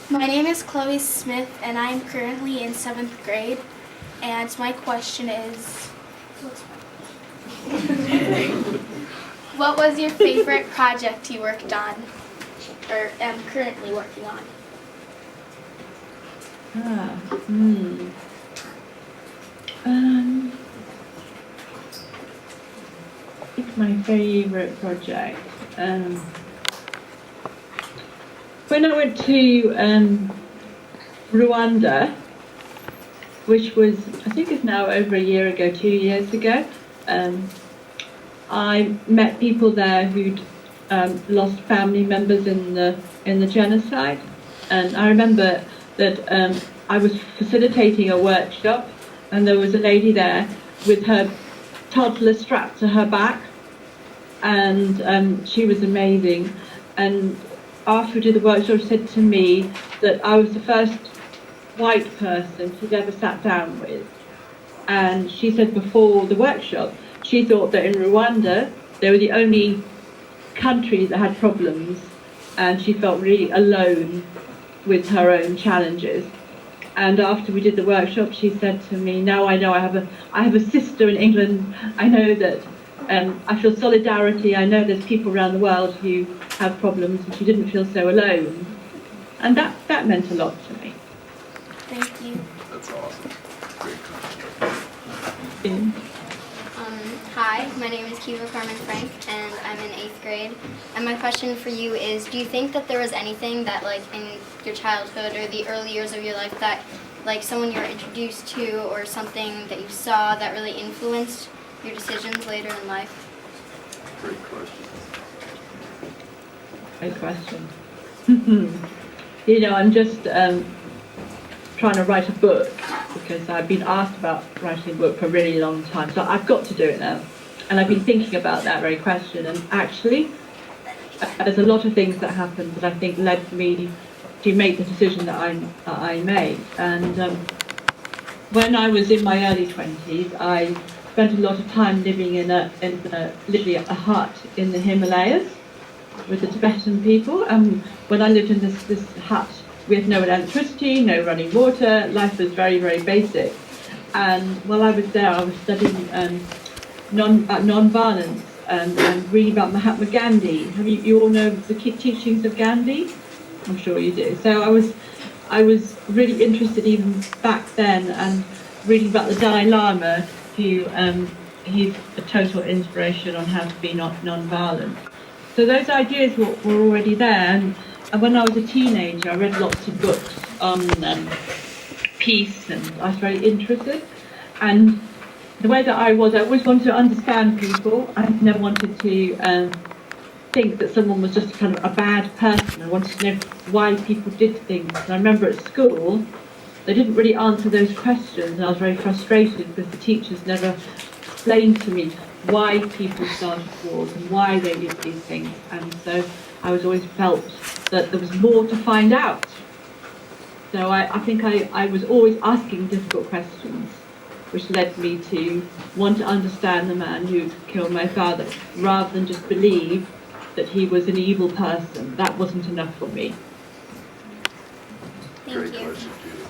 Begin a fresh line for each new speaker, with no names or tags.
My name is Chloe Smith, and I am currently in 7th grade. And my question is, what was your favorite project you worked on, or am currently working on?
It's my favorite project. When I went to Rwanda, which was, I think it's now over a year ago, 2 years ago, I met people there who'd lost family members in the genocide, and I remember that I was facilitating a workshop, and there was a lady there with her toddler strapped to her back, and she was amazing. And after we did the workshop, she said to me that I was the first white person she'd ever sat down with. And she said before the workshop, she thought that in Rwanda, they were the only country that had problems, and she felt really alone with her own challenges. And after we did the workshop, she said to me, now I know I have a sister in England. I know that I feel solidarity. I know there's people around the world who have problems, and she didn't feel so alone. And that meant a lot to me.
Thank you.
That's awesome. Great contribution.
Hi, my name is Kiva and I'm in 8th grade. And my question for you is, do you think that there was anything that, like, in your childhood or the early years of your life that, like, someone you were introduced to or something that you saw that really influenced your decisions later in life?
Great question.
Great question. You know, I'm just trying to write a book because I've been asked about writing a book for a really long time, so I've got to do it now. And I've been thinking about that very question, and actually there's a lot of things that happened that I think led me to make the decision that I made. And when I was in my early 20s, I spent a lot of time living in literally a hut in the Himalayas with the Tibetan people. And when I lived in this hut, we had no electricity, no running water. Life was very, very basic. And while I was there, I was studying non-violence and reading about Mahatma Gandhi. You all know the teachings of Gandhi? I'm sure you do. So I was really interested even back then, and reading about the Dalai Lama, who he's a total inspiration on how to be non-violent. So those ideas were already there. And when I was a teenager, I read lots of books on peace, and I was very interested. And the way that I always wanted to understand people. I never wanted to think that someone was just kind of a bad person. I wanted to know why people did things. And I remember at school, they didn't really answer those questions, and I was very frustrated because the teachers never explained to me why people started wars and why they did these things. And so I always felt that there was more to find out. So I think I was always asking difficult questions, which led me to want to understand the man who killed my father, rather than just believe that he was an evil person. That wasn't enough for me.
Thank you.
Great question, Judy.